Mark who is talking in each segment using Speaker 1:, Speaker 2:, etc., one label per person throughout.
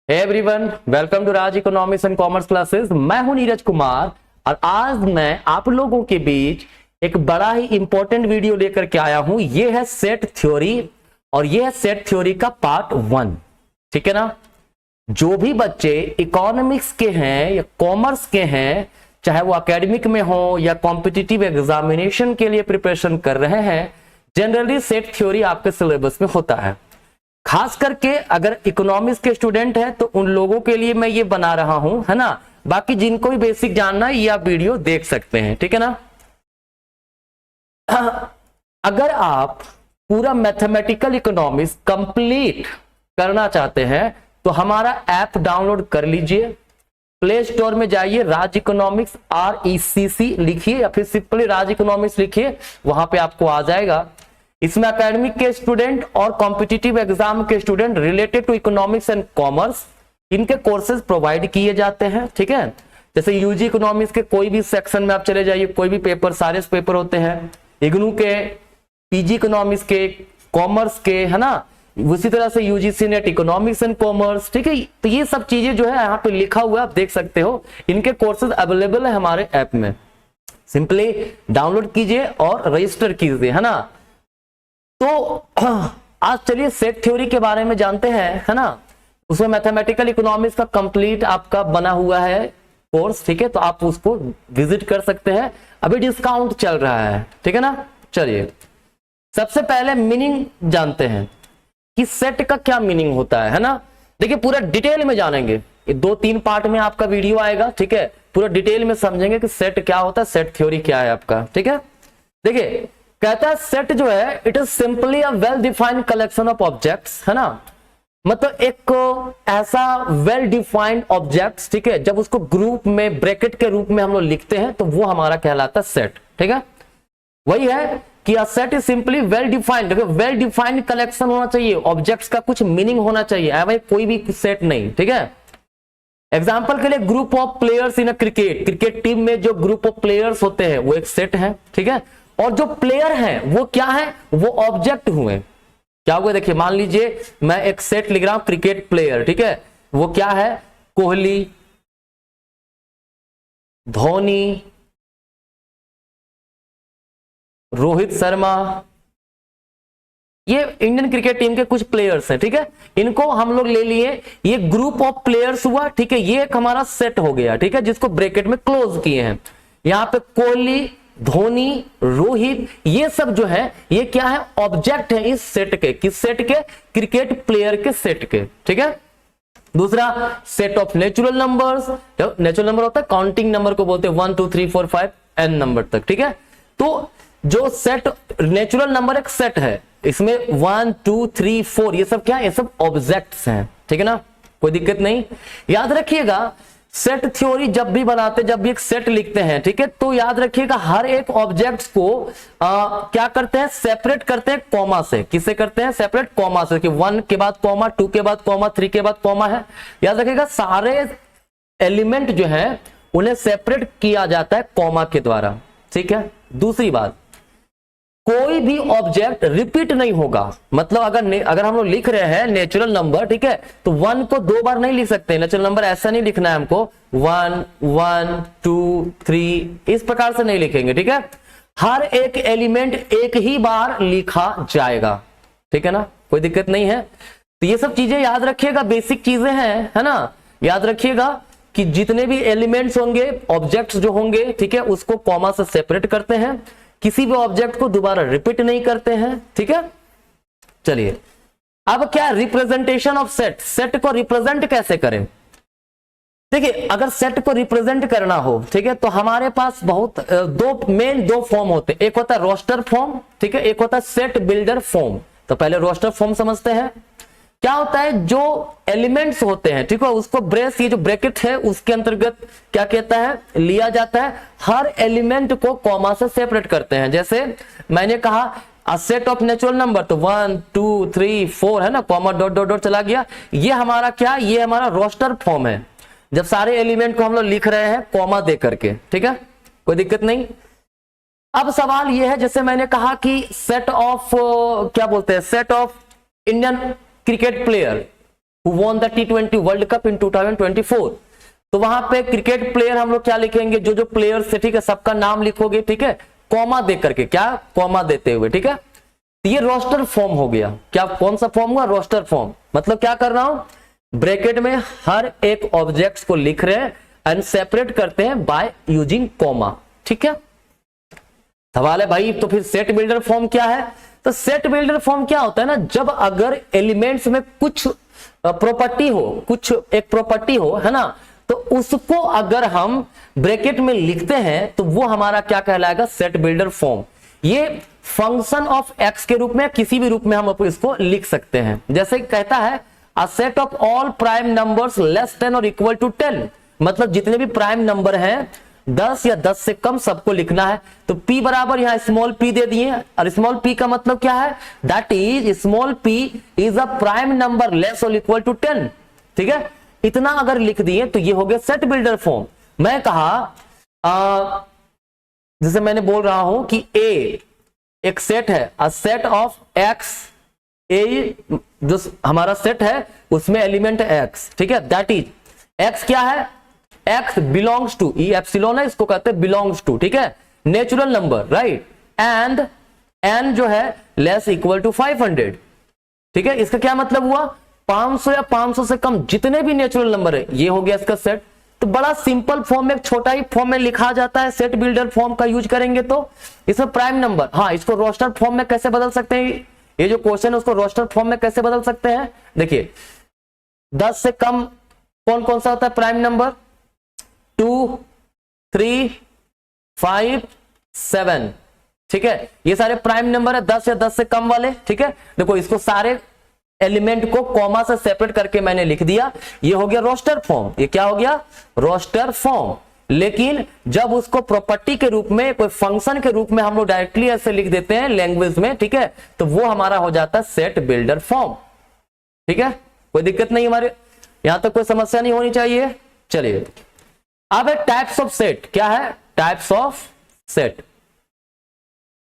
Speaker 1: Hey everyone, welcome to Raj economics and commerce classes. मैं हूं नीरज कुमार और आज मैं आप लोगों के बीच एक बड़ा ही इंपॉर्टेंट वीडियो लेकर के आया हूं। ये है सेट थ्योरी और ये है सेट थ्योरी का पार्ट 1। ठीक है ना। जो भी बच्चे इकोनॉमिक्स के हैं या कॉमर्स के हैं, चाहे वो एकेडमिक में हो या कॉम्पिटिटिव एग्जामिनेशन के लिए प्रिपरेशन कर रहे हैं, जनरली सेट थ्योरी आपके सिलेबस में होता है। खास करके अगर इकोनॉमिक्स के स्टूडेंट हैं तो उन लोगों के लिए मैं ये बना रहा हूं, है ना। बाकी जिनको भी बेसिक जानना है ये आप वीडियो देख सकते हैं। ठीक है ना। अगर आप पूरा मैथमेटिकल इकोनॉमिक्स कंप्लीट करना चाहते हैं तो हमारा ऐप डाउनलोड कर लीजिए। प्ले स्टोर में जाइए, राज इकोनॉमिक्स RECC लिखिए या फिर सिंपली राज इकोनॉमिक्स लिखिए, वहां पे आपको आ जाएगा। इसमें एकेडमिक के स्टूडेंट और कॉम्पिटिटिव एग्जाम के student related to economics and commerce इनके कोर्सेज प्रोवाइड किए जाते हैं। ठीक है। जैसे यूजी इकोनॉमिक्स के कोई भी सेक्शन में आप चले जाइए, कोई भी पेपर, सारे पेपर होते हैं। इग्नू के, पीजी इकोनॉमिक्स के, कॉमर्स के, है ना। उसी तरह से UGC net economics and commerce. ठीक है। तो ये सब चीजें जो है यहाँ पे लिखा हुआ है, आप देख सकते हो। इनके कोर्सेज अवेलेबल है हमारे ऐप में। सिंपली डाउनलोड कीजिए और रजिस्टर कीजिए, है ना। तो आज चलिए सेट थ्योरी के बारे में जानते हैं, है ना। उसमें मैथमेटिकल इकोनॉमिक्स का कंप्लीट आपका बना हुआ है कोर्स। ठीक है। तो आप उसको विजिट कर सकते हैं, अभी डिस्काउंट चल रहा है। ठीक है ना। चलिए सबसे पहले मीनिंग जानते हैं कि सेट का क्या मीनिंग होता है ना। देखिए पूरा डिटेल में जानेंगे, ये 2-3 पार्ट में आपका वीडियो आएगा। ठीक है। पूरा डिटेल में समझेंगे कि सेट क्या होता है, सेट थ्योरी क्या है आपका। ठीक है। देखिए कहता है सेट जो है it is simply a well defined collection of objects, है ना। मतलब एक ऐसा वेल डिफाइंड ऑब्जेक्ट्स, ठीक है, जब उसको ग्रुप में ब्रैकेट के रूप में हम लोग लिखते हैं तो वो हमारा कहलाता है सेट। ठीक है। वही है कि a set is simply well defined. देखो वेल डिफाइंड कलेक्शन होना चाहिए, ऑब्जेक्ट्स का कुछ मीनिंग होना चाहिए, भाई कोई भी सेट नहीं। ठीक है। एग्जाम्पल के लिए group of players in a cricket team में जो ग्रुप ऑफ प्लेयर्स होते हैं वो एक सेट है। ठीक है। और जो प्लेयर हैं वो क्या है, वो ऑब्जेक्ट हुए। क्या हुए, देखिए मान लीजिए मैं एक सेट लिख रहा हूं क्रिकेट प्लेयर। ठीक है। वो क्या है, कोहली, धोनी, रोहित शर्मा, ये इंडियन क्रिकेट टीम के कुछ प्लेयर्स हैं। ठीक है। इनको हम लोग ले लिए, ये ग्रुप ऑफ प्लेयर्स हुआ। ठीक है। ये एक हमारा सेट हो गया। ठीक है। जिसको ब्रैकेट में क्लोज किए हैं। यहां पे कोहली, धोनी, रोहित, ये सब जो है ये क्या है, ऑब्जेक्ट है इस सेट के। किस सेट के, क्रिकेट प्लेयर के सेट के। ठीक है। दूसरा set of natural numbers. Natural number होता है काउंटिंग नंबर को बोलते हैं, 1 2 3 4 5 n नंबर तक। ठीक है। तो जो सेट नेचुरल नंबर एक सेट है, इसमें 1 2 3 4 ये सब क्या है, ये सब ऑब्जेक्ट्स हैं। ठीक है ना, कोई दिक्कत नहीं। याद रखिएगा सेट थ्योरी जब भी बनाते, जब भी एक सेट लिखते हैं, ठीक है, तो याद रखिएगा हर एक ऑब्जेक्ट्स को क्या करते हैं, सेपरेट करते हैं कॉमा से। किससे करते हैं, सेपरेट कॉमा से, कि 1 के बाद कॉमा, 2 के बाद कॉमा, 3 के बाद कॉमा है। याद रखिएगा सारे एलिमेंट जो है उन्हें सेपरेट किया जाता है कॉमा के द्वारा। ठीक है। दूसरी बात, कोई भी ऑब्जेक्ट रिपीट नहीं होगा। मतलब अगर हम लोग लिख रहे हैं नेचुरल नंबर, ठीक है, तो 1 को 2 बार नहीं लिख सकते। नेचुरल नंबर ऐसा नहीं लिखना है हमको, 1 1 2 3 इस प्रकार से नहीं लिखेंगे। ठीक है। हर एक एलिमेंट एक ही बार लिखा जाएगा। ठीक है ना, कोई दिक्कत नहीं है। तो ये सब चीजें याद रखिएगा, बेसिक चीजें हैं, है ना। याद रखिएगा कि जितने भी एलिमेंट्स होंगे, ऑब्जेक्ट्स जो होंगे, ठीक है, उसको कॉमा से सेपरेट करते हैं, किसी भी ऑब्जेक्ट को दोबारा रिपीट नहीं करते हैं। ठीक है। चलिए अब क्या रिप्रेजेंटेशन ऑफ सेट, सेट को रिप्रेजेंट कैसे करें। देखिए अगर सेट को रिप्रेजेंट करना हो, ठीक है, तो हमारे पास बहुत दो फॉर्म होते हैं। एक होता है रोस्टर फॉर्म, ठीक है, एक होता है सेट बिल्डर फॉर्म। तो पहले रोस्टर फॉर्म समझते हैं। क्या होता है, जो एलिमेंट्स होते हैं, ठीक है, उसको ब्रेस, ये जो ब्रैकेट है उसके अंतर्गत क्या कहता है, लिया जाता है। हर एलिमेंट को कॉमा से सेपरेट करते हैं। जैसे मैंने कहा a set of natural number, तो 1 2 3 4 है ना, कॉमा डॉट डॉट डॉट चला गया। ये हमारा क्या, ये हमारा रोस्टर फॉर्म है, जब सारे एलिमेंट को हम लोग लिख रहे हैं कॉमा दे करके। ठीक है, कोई दिक्कत नहीं। अब सवाल ये है, जैसे मैंने कहा कि सेट ऑफ क्या बोलते हैं, set of Indian cricket player who won the T20 world cup in 2024। तो वहां पे क्रिकेट प्लेयर हम लोग क्या लिखेंगे, जो जो प्लेयर्स है, ठीक है, सबका नाम लिखोगे, ठीक है, कॉमा दे करके, क्या कॉमा देते हुए, ठीक है। ये रोस्टर फॉर्म हो गया। क्या कौन सा फॉर्म हुआ, रोस्टर फॉर्म। मतलब क्या कर रहा हूं, ब्रैकेट में हर एक ऑब्जेक्ट्स को लिख रहे हैं एंड सेपरेट करते हैं बाय यूजिंग कॉमा, ठीक है। सवाल है भाई तो फिर सेट बिल्डर फॉर्म क्या है। तो सेट बिल्डर फॉर्म क्या होता है ना, जब अगर एलिमेंट्स में कुछ प्रॉपर्टी हो, कुछ एक प्रॉपर्टी हो, है ना, तो उसको अगर हम ब्रैकेट में लिखते हैं तो वो हमारा क्या कहलाएगा, सेट बिल्डर फॉर्म। ये फंक्शन ऑफ एक्स के रूप में, किसी भी रूप में हम इसको लिख सकते हैं। जैसे कहता है a set of all prime numbers less than और इक्वल टू 10, मतलब जितने भी प्राइम नंबर हैं 10 या 10 से कम सबको लिखना है। तो p बराबर यहां स्मॉल p दे दिए, और स्मॉल p का मतलब क्या है, that is small p is a prime number less और इक्वल टू 10, ठीक है। इतना अगर लिख दिए तो ये हो गया सेट बिल्डर फॉर्म। मैं कहा जैसे मैंने बोल रहा हूं कि a एक सेट है, अ सेट ऑफ x, ए जो हमारा सेट है उसमें एलिमेंट है x, ठीक है, दैट इज x क्या है, x belongs to, e epsilon है, इसको कहते हैं बिलोंग्स टू, ठीक है, natural number, right, and n जो है लेस इक्वल टू 500, ठीक है। इसका क्या मतलब हुआ, 500 या 500 से कम जितने भी नेचुरल नंबर है, ये हो गया इसका सेट। तो बड़ा सिंपल फॉर्म में, छोटा ही फॉर्म में लिखा जाता है, सेट बिल्डर फॉर्म का यूज करेंगे तो इसमें प्राइम नंबर, हाँ, इसको रोस्टर फॉर्म में कैसे बदल सकते हैं, ये जो क्वेश्चन है उसको रोस्टर फॉर्म में कैसे बदल सकते हैं। देखिए 10 से कम कौन कौन सा होता है प्राइम नंबर, 2, 3, 5, 7, ठीक है, ये सारे प्राइम नंबर है, 10 या 10 से कम वाले, ठीक है। देखो इसको सारे एलिमेंट को कॉमा से सेपरेट करके मैंने लिख दिया, ये हो गया रोस्टर फॉर्म। ये क्या हो गया, रोस्टर फॉर्म। लेकिन जब उसको प्रॉपर्टी के रूप में, कोई फंक्शन के रूप में हम लोग डायरेक्टली ऐसे लिख देते हैं लैंग्वेज में, ठीक है, तो वो हमारा हो जाता है सेट बिल्डर फॉर्म, ठीक है। कोई दिक्कत नहीं, हमारे यहां तक कोई समस्या नहीं होनी चाहिए। चलिए अब है टाइप्स ऑफ सेट। क्या है, टाइप्स ऑफ सेट।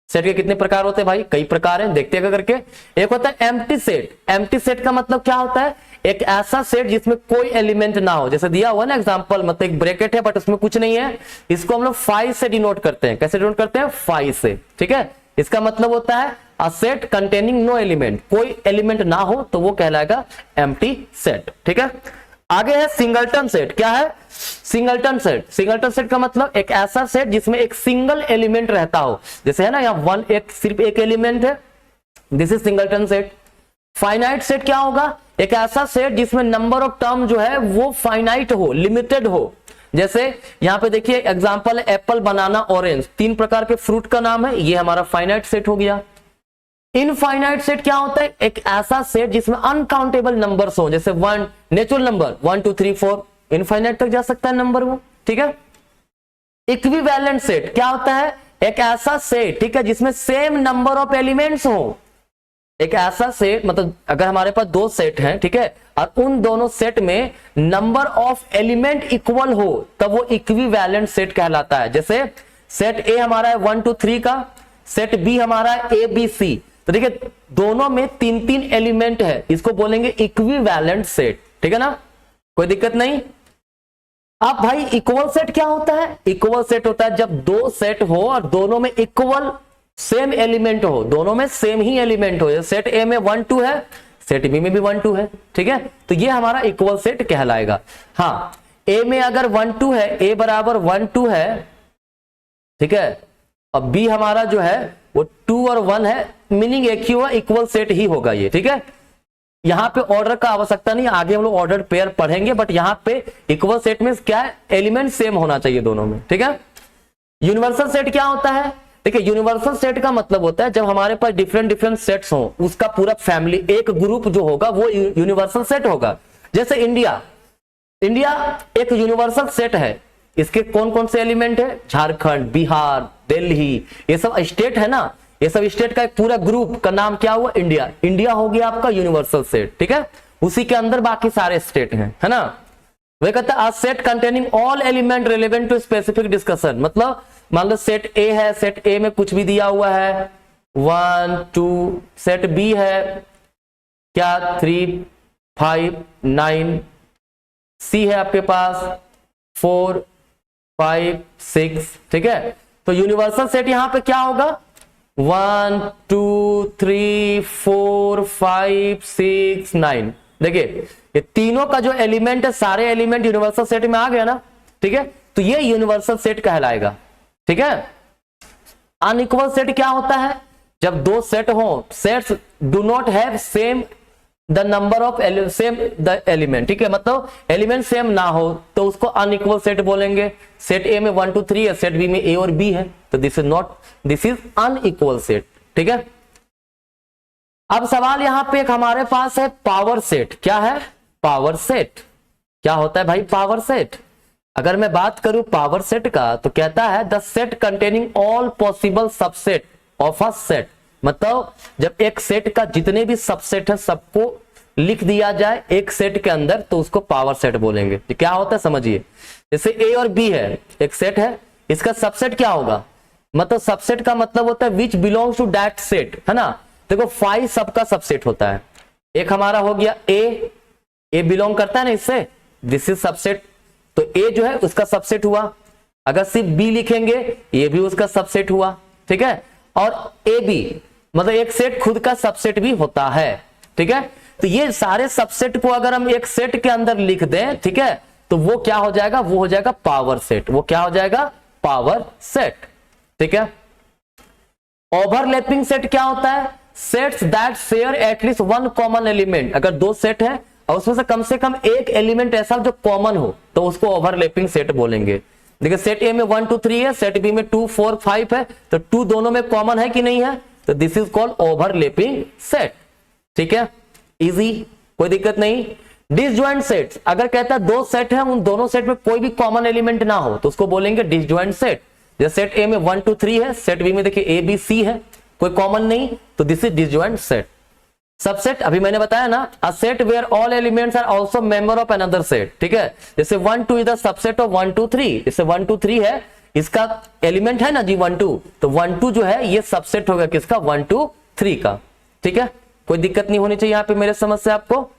Speaker 1: सेट के कितने प्रकार होते हैं भाई, कई प्रकार हैं, देखते हैं करके। एक होता है एम्प्टी सेट। एम्प्टी सेट का मतलब क्या होता है, एक ऐसा सेट जिसमें कोई एलिमेंट ना हो। जैसे दिया हुआ ना एग्जांपल, मतलब एक ब्रैकेट है बट उसमें कुछ नहीं है, इसको हम लोग 5 से डिनोट करते हैं। कैसे डिनोट करते हैं, 5 से, ठीक है। इसका मतलब होता है a set containing no element, कोई एलिमेंट ना हो तो वो कहलाएगा एम्प्टी सेट, ठीक है। आगे है सिंगलटन सेट। क्या है, सिंगलटन सेट। सिंगलटन सेट का मतलब एक ऐसा सेट जिसमें एक सिंगल एलिमेंट रहता हो। जैसे है ना यहाँ सिर्फ एक एलिमेंट है, this is singleton set. Finite set क्या होगा, एक ऐसा सेट जिसमें नंबर ऑफ टर्म जो है वो फाइनाइट हो, लिमिटेड हो। जैसे यहां पे देखिए एग्जांपल है एप्पल, बनाना, ऑरेंज, 3 प्रकार के फ्रूट का नाम है, ये हमारा फाइनाइट सेट हो गया। इनफाइनाइट सेट क्या होता है, एक ऐसा सेट जिसमें अनकाउंटेबल नंबर्स हो। जैसे 1 नेचुरल नंबर 1 2 3 4, इनफाइनाइट तक जा सकता है नंबर वो, ठीक है। इक्विवेलेंट सेट क्या होता है, एक ऐसा सेट, ठीक है, जिसमें सेम नंबर ऑफ एलिमेंट्स हो। एक ऐसा सेट मतलब अगर हमारे पास 2 सेट हैं, ठीक है, और उन दोनों सेट में नंबर ऑफ एलिमेंट इक्वल हो तब वो इक्विवेलेंट सेट कहलाता है। जैसे सेट ए हमारा है 1 2 3 का, सेट बी हमारा है ए बी सी, तो ठीक है, दोनों में 3-3 एलिमेंट है, इसको बोलेंगे इक्विवेलेंट सेट, ठीक है ना, कोई दिक्कत नहीं। अब भाई इक्वल सेट क्या होता है, इक्वल सेट होता है जब 2 सेट हो और दोनों में इक्वल सेम एलिमेंट हो, दोनों में सेम ही एलिमेंट हो। सेट ए में 1 2 है, सेट बी में भी 1 2 है, ठीक है, तो ये हमारा इक्वल सेट कहलाएगा। हाँ, ए में अगर 1 2 है, ए बराबर 1 2 है, ठीक है, अब बी हमारा जो है वो 2 और 1 है, मीनिंग एक ही हुआ, इक्वल सेट ही होगा ये, ठीक है। यहां पे ऑर्डर का आवश्यकता नहीं, आगे हम लोग ऑर्डर पेयर पढ़ेंगे, बट यहां पे इक्वल सेट में क्या है, एलिमेंट सेम होना चाहिए दोनों में, ठीक है। यूनिवर्सल सेट क्या होता है, देखिए यूनिवर्सल सेट का मतलब होता है जब हमारे पास डिफरेंट सेट्स हो, उसका पूरा फैमिली, एक ग्रुप जो होगा वो यूनिवर्सल सेट होगा। जैसे इंडिया एक यूनिवर्सल सेट है, इसके कौन कौन से एलिमेंट है, झारखंड, बिहार, दिल्ली, ये सब स्टेट है ना, ये सब स्टेट का एक पूरा ग्रुप का नाम क्या हुआ, इंडिया। इंडिया हो गया आपका यूनिवर्सल सेट, ठीक है, उसी के अंदर बाकी सारे स्टेट हैं, है ना। वह कहता है set containing all element relevant to specific discussion, मतलब मान लो सेट ए है, सेट ए में कुछ भी दिया हुआ है 1 2, सेट बी है क्या 3 5 9, सी है आपके पास 4 5 6, ठीक है। तो यूनिवर्सल सेट यहां पे क्या होगा 1 2 3 4 5 6 9। देखिए ये तीनों का जो एलिमेंट है सारे एलिमेंट यूनिवर्सल सेट में आ गया ना, ठीक है। तो ये यूनिवर्सल सेट कहलाएगा, ठीक है। अनइक्वल सेट क्या होता है, जब दो सेट हो, sets do not have same the number of same the element, ठीक है, मतलब एलिमेंट सेम ना हो तो उसको अनइक्वल सेट बोलेंगे। सेट ए में 1 2 3 है, सेट बी में ए और बी है, तो दिस इज अनइक्वल सेट, ठीक है। अब सवाल यहां पे एक हमारे पास है पावर सेट। क्या है पावर सेट, क्या होता है भाई पावर सेट। अगर मैं बात करूं पावर सेट का तो कहता है the set containing all possible subset of a set, मतलब जब एक सेट का जितने भी सबसेट है सबको लिख दिया जाए एक सेट के अंदर तो उसको पावर सेट बोलेंगे। तो क्या होता है समझिए, जैसे ए और बी है, एक सेट है, इसका सबसेट क्या होगा, मतलब सबसेट का मतलब होता है which belongs to that set, है ना। देखो 5 सबका सबसेट होता है, एक हमारा हो गया ए बिलोंग करता है ना इससे, दिस इज सबसेट, तो ए जो है उसका सबसेट हुआ। अगर सिर्फ बी लिखेंगे ये भी उसका सबसेट हुआ, ठीक है। और ए बी मतलब एक सेट खुद का सबसेट भी होता है, ठीक है। तो ये सारे सबसेट को अगर हम एक सेट के अंदर लिख दें, ठीक है, तो वो क्या हो जाएगा, वो हो जाएगा पावर सेट, वो क्या हो जाएगा पावर सेट, ठीक है। ओवरलैपिंग सेट क्या होता है, sets that share at least one common element, अगर दो सेट है और उसमें से कम एक एलिमेंट ऐसा जो कॉमन हो तो उसको ओवरलैपिंग सेट बोलेंगे। देखिए सेट ए में 1 2 3 है, सेट बी में 2 4 5 है, तो 2 दोनों में कॉमन है कि नहीं है, तो this is called overlapping set, ठीक है, इजी, कोई दिक्कत नहीं। डिसजॉइंट सेट्स, अगर कहता है दो सेट है उन दोनों सेट में कोई भी कॉमन एलिमेंट ना हो तो उसको बोलेंगे डिसजॉइंट सेट। जैसे सेट ए में 1 2 3 है, सेट बी में देखिए ए बी सी है, कोई कॉमन नहीं, तो this is disjoint set. Subset अभी मैंने बताया ना, a set where all elements are also member of another set, ठीक है। जैसे 1 2 इज द सबसेट ऑफ 1 2 3, जैसे 1 2 3 है इसका एलिमेंट है ना जी 1 2, तो 1 2 जो है ये सबसेट होगा किसका 1 2 3 का, ठीक है। कोई दिक्कत नहीं होनी चाहिए यहाँ पे मेरे समझ से आपको।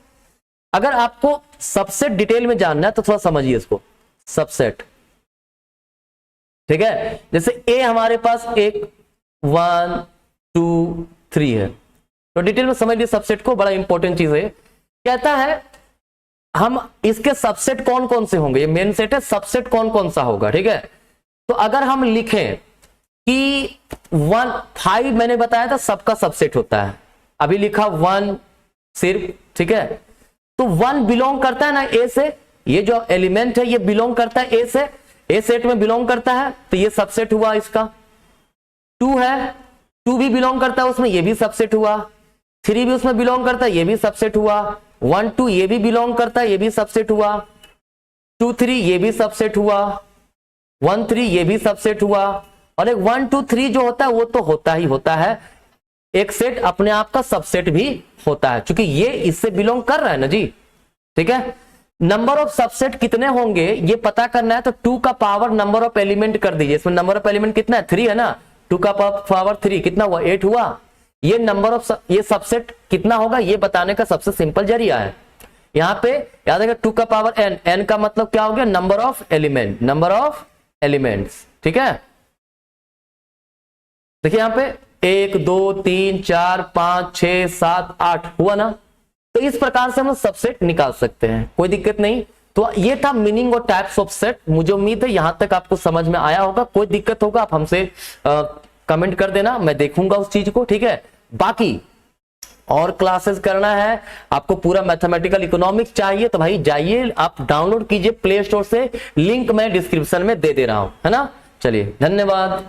Speaker 1: अगर आपको सबसेट डिटेल में जानना है तो थोड़ा समझिए इसको, सबसेट, ठीक है। जैसे ए हमारे पास एक 1 2 3 है, तो डिटेल में समझ लिए सबसेट को, बड़ा इंपॉर्टेंट चीज है। कहता है हम इसके सबसेट कौन कौन से होंगे, ये मेन सेट है, सबसेट कौन कौन सा होगा, ठीक है। तो अगर हम लिखें कि 1 5 मैंने बताया था सबका सबसेट होता है, अभी लिखा 1 सिर्फ, ठीक है। तो 1 बिलोंग करता है ना ए से, ये जो एलिमेंट है ये बिलोंग करता है ए से, ए सेट में बिलोंग करता है, तो ये सबसेट हुआ इसका। 2 है, 2 भी बिलोंग करता है उसमें, ये भी सबसेट हुआ। 3 भी उसमें बिलोंग करता है, ये भी सबसेट हुआ। 1 2 ये भी बिलोंग करता है, ये भी सबसेट हुआ। 2 3 ये भी सबसेट हुआ। 1 3 ये भी सबसेट हुआ। और एक 1 2 3 जो होता है वो तो होता ही होता है, एक सेट अपने आप का सबसेट भी होता है, क्योंकि ये इससे बिलोंग कर रहा है ना जी, ठीक है। नंबर ऑफ सबसेट कितने होंगे ये पता करना है, तो 2 का पावर नंबर ऑफ एलिमेंट कर दीजिए। इसमें नंबर ऑफ एलिमेंट कितना है 3 है ना, 2 का पावर 3 कितना हुआ 8 हुआ। ये नंबर ऑफ ये सबसेट कितना होगा ये बताने का सबसे सिंपल जरिया है। यहां पे याद रखिए 2 का पावर n, n का मतलब क्या हो गया number of element, number of elements, ठीक है। देखिए यहां पे 1 2 3 4 5 6 7 8 हुआ ना, तो इस प्रकार से हम सबसेट निकाल सकते हैं, कोई दिक्कत नहीं। तो ये था मीनिंग और टाइप्स ऑफ सेट। मुझे उम्मीद है यहां तक आपको समझ में आया होगा। कोई दिक्कत होगा आप हमसे कमेंट कर देना, मैं देखूंगा उस चीज को, ठीक है। बाकी और क्लासेस करना है आपको, पूरा मैथमेटिकल इकोनॉमिक्स चाहिए तो भाई जाइए आप डाउनलोड कीजिए प्ले स्टोर से, लिंक मैं डिस्क्रिप्शन में दे रहा हूं, है ना। चलिए धन्यवाद।